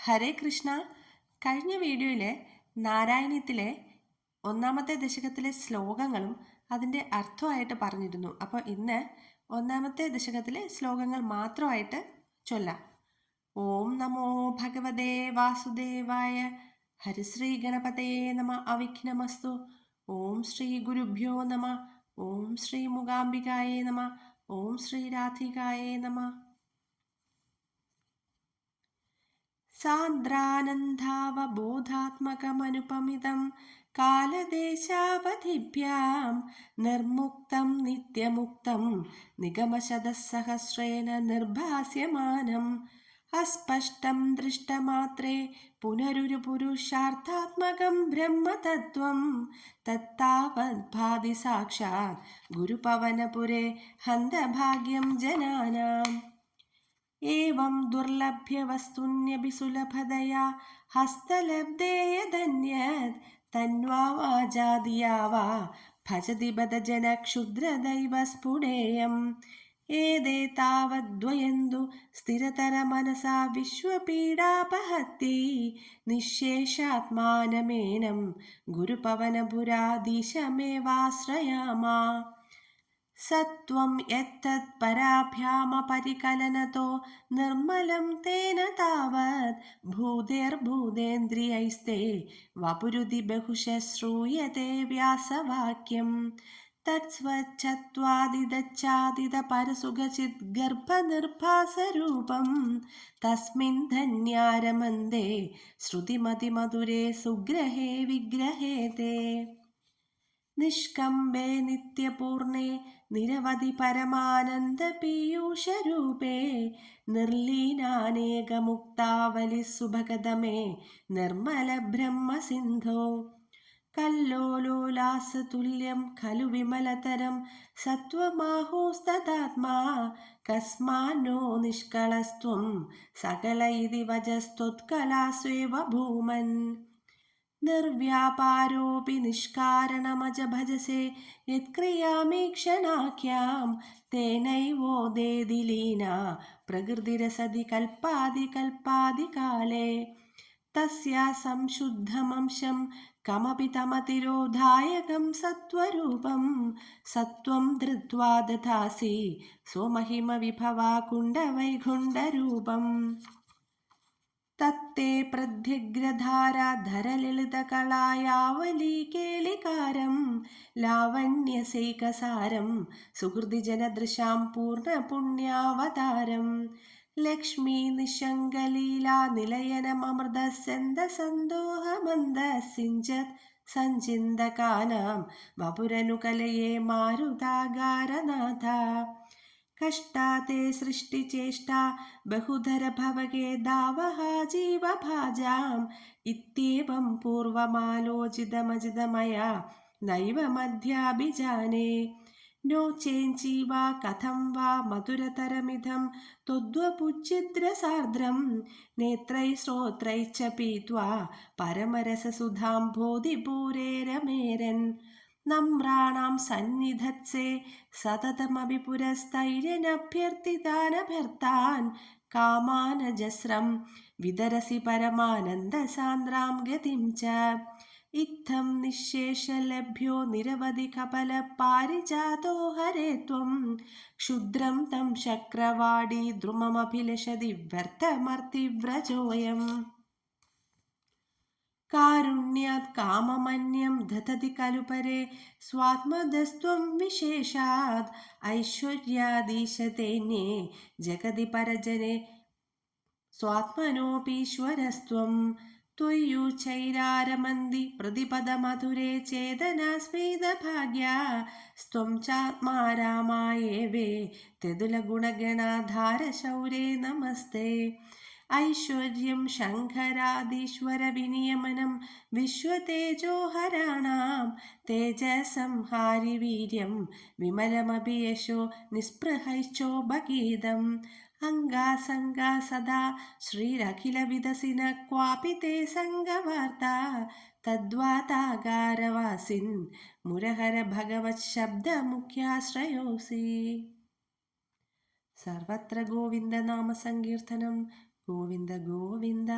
ഹരേ കൃഷ്ണ. കഴിഞ്ഞ വീഡിയോയിൽ നാരായണീയത്തിലെ 1-ാമത്തെ ദശകത്തിലെ ശ്ലോകങ്ങളും അതിൻ്റെ അർത്ഥമായിട്ട് പറഞ്ഞിരുന്നു. അപ്പോൾ ഇന്ന് 1-ാമത്തെ ദശകത്തിലെ ശ്ലോകങ്ങൾ മാത്രമായിട്ട് ചൊല്ലാം. ഓം നമോ ഭഗവതേ വാസുദേവായ. ഹരിശ്രീ ഗണപതയേ നമ. അവിഘ്നമസ്തു. ഓം ശ്രീ ഗുരുഭ്യോ നമ. ഓം ശ്രീ മൂകാംബികായേ നമ. ഓം ശ്രീ രാധികായേ നമ. സാന്ദ്രാനന്ദാവബോധാത്മകമനുപമിതം കാലദേശാവധിഭ്യാം നിർമുക്തം നിത്യമുക്തം നിഗമശതസഹസ്രേണ നിർഭാസ്യമാനം അസ്പഷ്ടം ദൃഷ്ടമാത്രേ പുനരുരു പുരുഷാർത്ഥാത്മകം ബ്രഹ്മതത്വം തത്താവത് ഭാതി സാക്ഷാത് ഗുരുപവനപുരേ ഹന്തഭാഗ്യം ജനാനാം. एवं दुर्लभ्यवस्तुन्यपि सुलभतया हस्तलब्धे यदन्यत् तन्वा वाजादिया वा भजति बदजनक्षुद्रदैव स्फुटेयम्. एते तावद्वयन्तु स्थिरतरमनसा विश्वपीडापहत्यै निःशेषात्मानमेनं गुरुपवनपुराधीशमेवाश्रयामा. सत्वं यत्तत् पराभ्यामपरिकलनतो निर्मलं तेन तावत् भूतेर्भूतेन्द्रियैस्ते वपुरुधि बहुशः श्रूयते व्यासवाक्यं. तत्स्वच्छत्वादिदच्चादिदपरसुखचिद्गर्भनिर्भासरूपं तस्मिन् धन्यारमन्दे श्रुतिमतिमधुरे सुग्रहे विग्रहे ते. निष्कम्बे नित्यपूर्णे निरवधि परमानन्दपीयूषरूपे निर्लीनानेकमुक्तावलिसुभगदमे निर्मलब्रह्मसिन्धो. कल्लोलोलासतुल्यं खलु विमलतरं सत्त्वमाहोस्तदात्मा कस्मान्नो निष्कलस्त्वं सकल इति वजस्त्वत्कलास्वेव भूमन्. निर्व्यापारोऽपि निष्कारणमज भजसे यत्क्रियामीक्षणाख्यां तेनैवोदेति लीना प्रकृतिरसदि कल्पादिकाले. तस्या संशुद्धमंशं कमपि तमतिरोधायकं सत्त्वरूपं सत्त्वं धृत्वा दधासि स्वमहिमविभवाकुण्डवैकुण्ठरूपम्. तत्ते प्रध्यग्रधाराधरललितकलायावलीकेलिकारं लावण्यसैकसारं सुहृदिजनदृशां पूर्णपुण्यावतारं. लक्ष्मीनिशङ्गलीला निलयनममृतस्यन्दसन्दोहमन्दसिञ्चत् सञ्चिन्तकानां वपुरनुकलये मारुतागारनाथा. कष्टाते सृष्टिचेष्टा बहुधर भवगे दावहा जीवभाजाम् इत्येवं पूर्वमालोचितमजितमया नैव मध्याभिजाने. नो चेञ्ची वा कथं वा मधुरतरमिदं त्वद्वपुच्छिद्रसार्द्रं नेत्रैः श्रोत्रैश्च पीत्वा परमरससुधां बोधिपूरे रमेरन्. नम्राणां सन्निधत्से सततमपि पुरस्तैर्यनभ्यर्थितानभ्यर्तान् कामानजस्रं विदरसि परमानन्दसान्द्रां गतिं च. इत्थं निःशेषलभ्यो निरवधि कपलपारिजातो हरे त्वं क्षुद्रं तं शक्रवाडी द्रुममभिलषति व्यर्थमर्तिव्रजोऽयम्. कारुण्यात् काममन्यं दधति खलु परे स्वात्मदस्त्वं विशेषात् ऐश्वर्याधीशतेऽन्ये जगति परजने स्वात्मनोऽपीश्वरस्त्वं. त्वय्युच्चैरारमन्ति प्रतिपदमधुरे चेतनास्मितभाग्या स्त्वं चात्मा रामायेवे त्यदुलगुणगणाधारशौरे नमस्ते. ऐश्वर्यं शङ्करादीश्वरविनियमनं विश्वतेजोहराणां तेजसंहारि वीर्यं विमलमपि यशो निःस्पृहैश्चोपगीतम्. अङ्गासङ्गा सदा श्रीरखिलविदसिन क्वापि ते सङ्गवार्ता तद्वातागारवासिन् मुरहर भगवच्छब्दमुख्याश्रयोऽसि. सर्वत्र गोविन्दनामसङ्कीर्तनं गोविन्द गोविन्द.